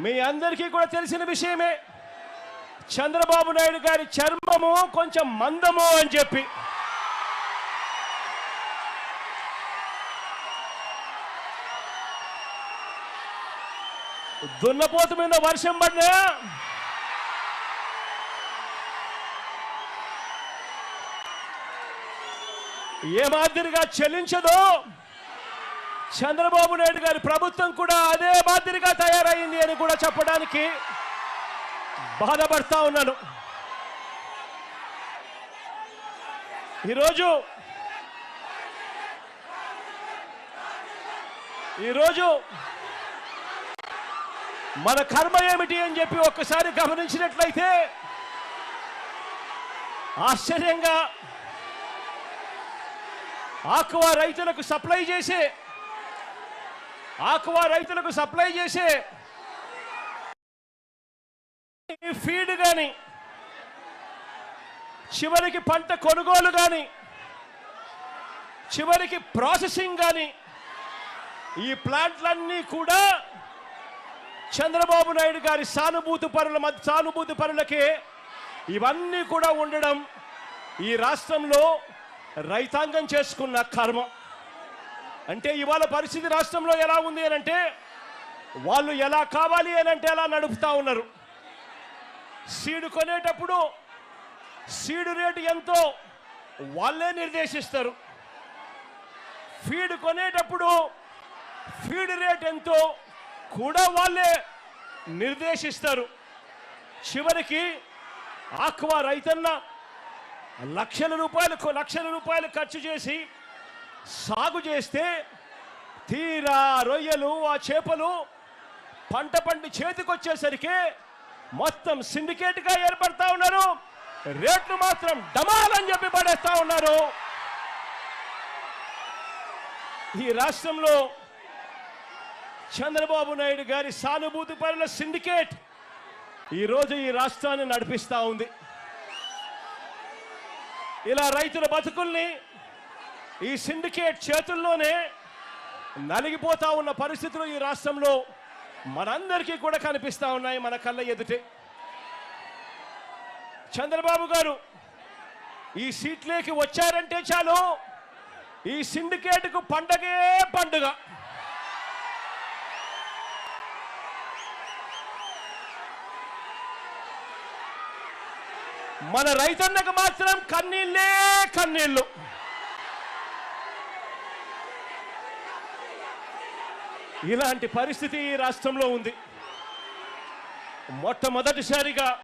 మీ అందరికీ కూడా తెలిసిన విషయమే, చంద్రబాబు నాయుడు గారి చర్మము కొంచెం మందము అని చెప్పి దున్నపోతు మీద వర్షం పడినా ఏ మాదిరిగా చెల్లించదో చంద్రబాబు నాయుడు గారి ప్రభుత్వం కూడా అదే మాదిరిగా తయారైంది అని కూడా చెప్పడానికి బాధపడతా ఉన్నాను. ఈరోజు మన కర్మ ఏమిటి అని చెప్పి ఒక్కసారి గమనించినట్లయితే ఆశ్చర్యంగా ఆక్వా రైతులకు సప్లై చేసే ఫీడ్ కానీ, చివరికి పంట కొనుగోలు కానీ, చివరికి ప్రాసెసింగ్ కానీ, ఈ ప్లాంట్లన్నీ కూడా చంద్రబాబు నాయుడు గారి సానుభూతి పరులకే ఇవన్నీ కూడా ఉండడం ఈ రాష్ట్రంలో రైతాంగం చేసుకున్న కర్మ. అంటే ఇవాళ పరిస్థితి రాష్ట్రంలో ఎలా ఉంది అని అంటే, వాళ్ళు ఎలా కావాలి అని అంటే అలా నడుపుతా ఉన్నారు. సీడు కొనేటప్పుడు సీడు రేటు ఎంతో వాళ్ళే నిర్దేశిస్తారు. ఫీడ్ కొనేటప్పుడు ఫీడ్ రేట్ ఎంతో కూడా వాళ్ళే నిర్దేశిస్తారు. చివరికి ఆక్వా రైతన్న లక్షల రూపాయలు ఖర్చు చేసి సాగు చేస్తే తీరా రొయ్యలు, ఆ చేపలు పంట పండి చేతికొచ్చేసరికి మొత్తం సిండికేట్గా ఏర్పడతా ఉన్నారు. రేట్లు మాత్రం డమాలని చెప్పి పడేస్తా ఉన్నారు. ఈ రాష్ట్రంలో చంద్రబాబు నాయుడు గారి సానుభూతి పరుల సిండికేట్ ఈరోజు ఈ రాష్ట్రాన్ని నడిపిస్తూ ఉంది. ఇలా రైతుల బతుకుల్ని ఈ సిండికేట్ చేతుల్లోనే నలిగిపోతా ఉన్న పరిస్థితులు ఈ రాష్ట్రంలో మనందరికీ కూడా కనిపిస్తూ ఉన్నాయి, మన కళ్ళ ఎదుటే. చంద్రబాబు గారు ఈ సీట్లోకి వచ్చారంటే చాలు, ఈ సిండికేట్కు పండగే పండుగ. మన రైతన్నకు మాత్రం కన్నీళ్ళే కన్నీళ్ళు. ఇలాంటి పరిస్థితి ఈ రాష్ట్రంలో ఉంది. మొట్టమొదటిసారిగా